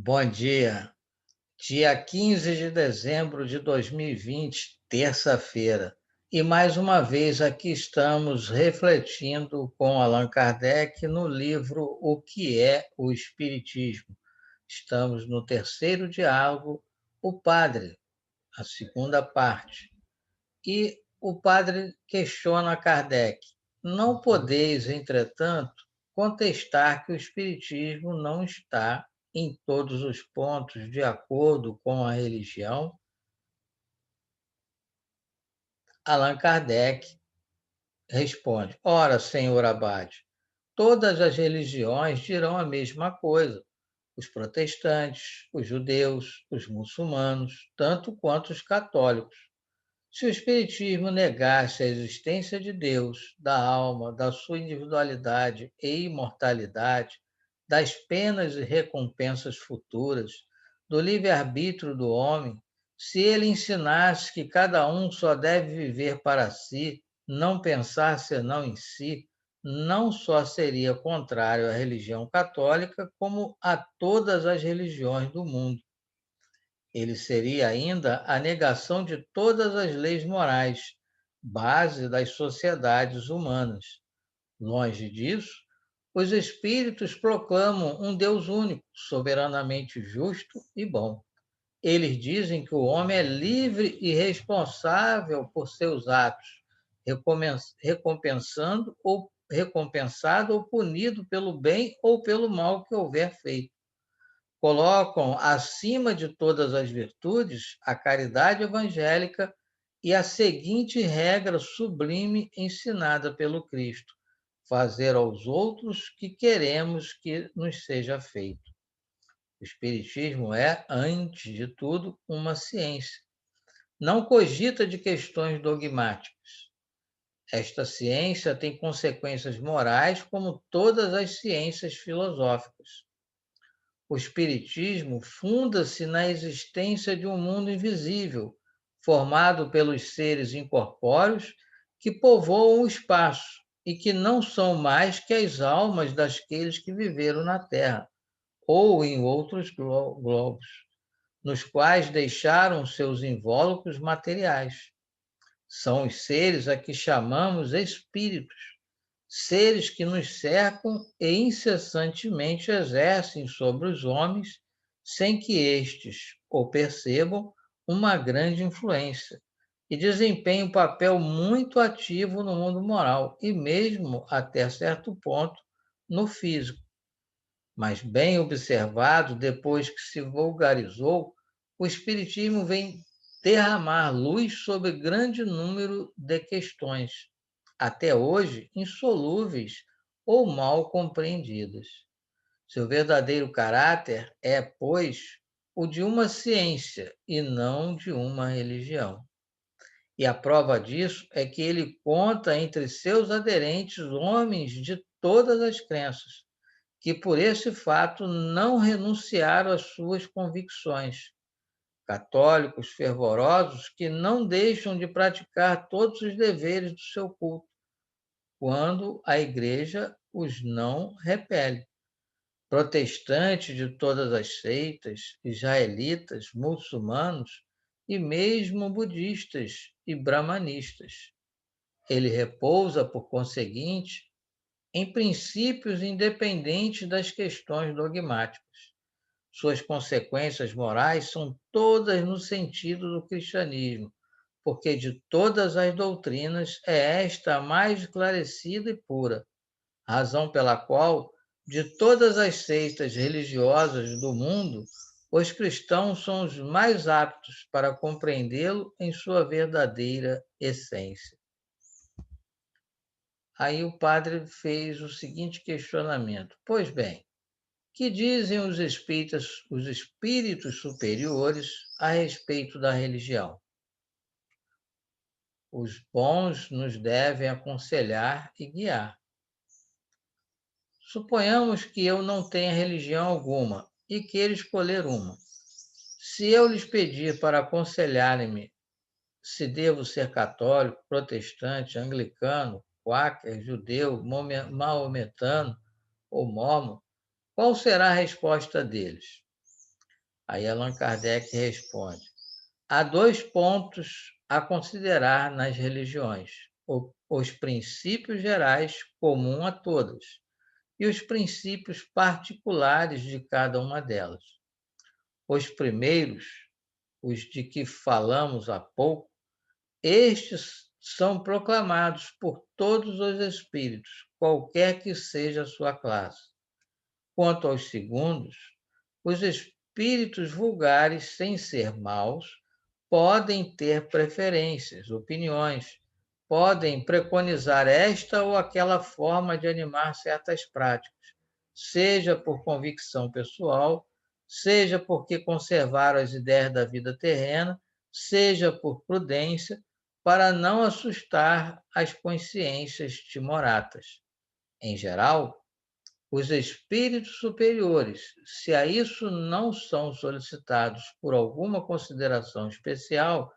Bom dia. Dia 15 de dezembro de 2020, terça-feira. E mais uma vez aqui estamos refletindo com Allan Kardec no livro O que é o Espiritismo. Estamos no terceiro diálogo, o Padre, a segunda parte. E o Padre questiona Kardec: não podeis, entretanto, contestar que o Espiritismo não está em todos os pontos de acordo com a religião? Allan Kardec responde: ora, senhor Abade, todas as religiões dirão a mesma coisa. Os protestantes, os judeus, os muçulmanos, tanto quanto os católicos. Se o Espiritismo negasse a existência de Deus, da alma, da sua individualidade e imortalidade, das penas e recompensas futuras, do livre-arbítrio do homem, se ele ensinasse que cada um só deve viver para si, não pensar senão em si, não só seria contrário à religião católica, como a todas as religiões do mundo. Ele seria ainda a negação de todas as leis morais, base das sociedades humanas. Longe disso, os espíritos proclamam um Deus único, soberanamente justo e bom. Eles dizem que o homem é livre e responsável por seus atos, recompensado ou punido pelo bem ou pelo mal que houver feito. Colocam acima de todas as virtudes a caridade evangélica e a seguinte regra sublime ensinada pelo Cristo: fazer aos outros que queremos que nos seja feito. O Espiritismo é, antes de tudo, uma ciência. Não cogita de questões dogmáticas. Esta ciência tem consequências morais, como todas as ciências filosóficas. O Espiritismo funda-se na existência de um mundo invisível, formado pelos seres incorpóreos que povoam o espaço e que não são mais que as almas daqueles que viveram na Terra ou em outros globos, nos quais deixaram seus invólucros materiais. São os seres a que chamamos espíritos, seres que nos cercam e incessantemente exercem sobre os homens, sem que estes o percebam, uma grande influência, e desempenham um papel muito ativo no mundo moral e mesmo, até certo ponto, no físico. Mas, bem observado, depois que se vulgarizou, o Espiritismo vem derramar luz sobre grande número de questões, até hoje insolúveis ou mal compreendidas. Seu verdadeiro caráter é, pois, o de uma ciência e não de uma religião. E a prova disso é que ele conta entre seus aderentes homens de todas as crenças, que por esse fato não renunciaram às suas convicções. Católicos fervorosos que não deixam de praticar todos os deveres do seu culto, quando a Igreja os não repele. Protestantes de todas as seitas, israelitas, muçulmanos e mesmo budistas e brahmanistas. Ele repousa, por conseguinte, em princípios independentes das questões dogmáticas. Suas consequências morais são todas no sentido do cristianismo, porque de todas as doutrinas é esta a mais esclarecida e pura, razão pela qual, de todas as seitas religiosas do mundo, os cristãos são os mais aptos para compreendê-lo em sua verdadeira essência. Aí o padre fez o seguinte questionamento: pois bem, que dizem os espíritos superiores a respeito da religião? Os bons nos devem aconselhar e guiar. Suponhamos que eu não tenha religião alguma e queira escolher uma. Se eu lhes pedir para aconselharem-me se devo ser católico, protestante, anglicano, quáquer, judeu, maometano ou mormon, qual será a resposta deles? Aí Allan Kardec responde: há dois pontos a considerar nas religiões: os princípios gerais comuns a todas e os princípios particulares de cada uma delas. Os primeiros, os de que falamos há pouco, estes são proclamados por todos os espíritos, qualquer que seja a sua classe. Quanto aos segundos, os espíritos vulgares, sem ser maus, podem ter preferências, opiniões, podem preconizar esta ou aquela forma de animar certas práticas, seja por convicção pessoal, seja porque conservaram as ideias da vida terrena, seja por prudência, para não assustar as consciências timoratas. Em geral, os espíritos superiores, se a isso não são solicitados por alguma consideração especial,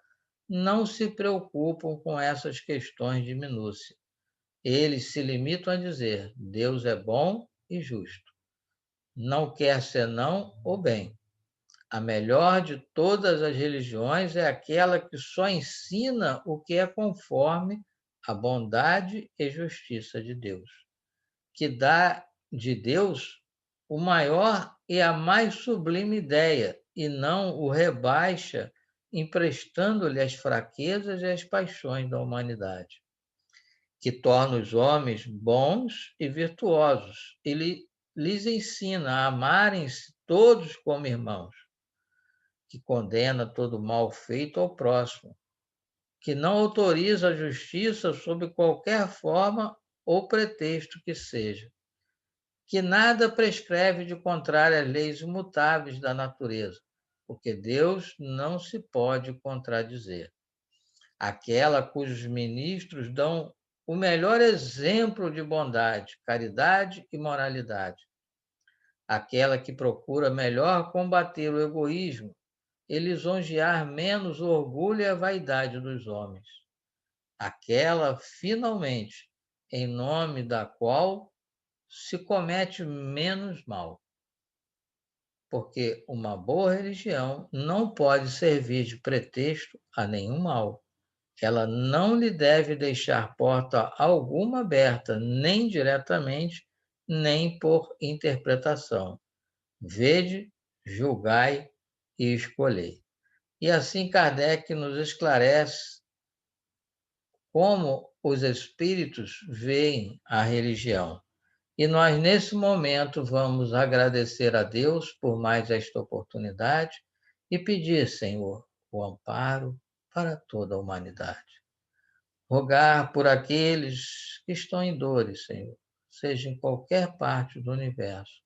não se preocupam com essas questões de minúcia. Eles se limitam a dizer: Deus é bom e justo. Não quer senão o bem. A melhor de todas as religiões é aquela que só ensina o que é conforme a bondade e justiça de Deus, que dá de Deus o maior e a mais sublime ideia, e não o rebaixa, emprestando-lhe as fraquezas e as paixões da humanidade, que torna os homens bons e virtuosos, e lhes ensina a amarem-se todos como irmãos, que condena todo mal feito ao próximo, que não autoriza a justiça sob qualquer forma ou pretexto que seja, que nada prescreve de contrário às leis imutáveis da natureza, porque Deus não se pode contradizer. Aquela cujos ministros dão o melhor exemplo de bondade, caridade e moralidade. Aquela que procura melhor combater o egoísmo e lisonjear menos o orgulho e a vaidade dos homens. Aquela, finalmente, em nome da qual se comete menos mal. Porque uma boa religião não pode servir de pretexto a nenhum mal. Ela não lhe deve deixar porta alguma aberta, nem diretamente, nem por interpretação. Vede, julgai e escolhei. E assim Kardec nos esclarece como os espíritos veem a religião. E nós, nesse momento, vamos agradecer a Deus por mais esta oportunidade e pedir, Senhor, o amparo para toda a humanidade. Rogar por aqueles que estão em dores, Senhor, seja em qualquer parte do universo,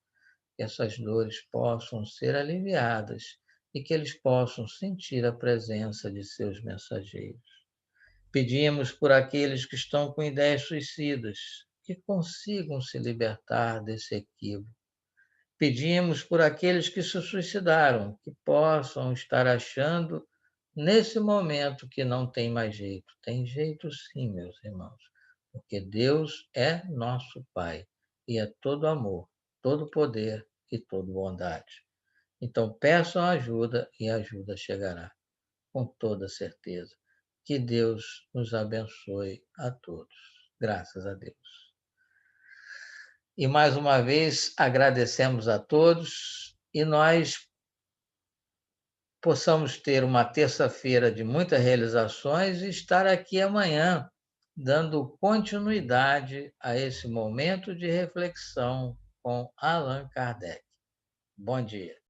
que essas dores possam ser aliviadas e que eles possam sentir a presença de seus mensageiros. Pedimos por aqueles que estão com ideias suicidas, que consigam se libertar desse equívoco. Pedimos por aqueles que se suicidaram, que possam estar achando nesse momento que não tem mais jeito. Tem jeito sim, meus irmãos, porque Deus é nosso Pai e é todo amor, todo poder e toda bondade. Então peçam ajuda e a ajuda chegará, com toda certeza. Que Deus nos abençoe a todos. Graças a Deus. E mais uma vez agradecemos a todos e nós possamos ter uma terça-feira de muitas realizações e estar aqui amanhã dando continuidade a esse momento de reflexão com Allan Kardec. Bom dia.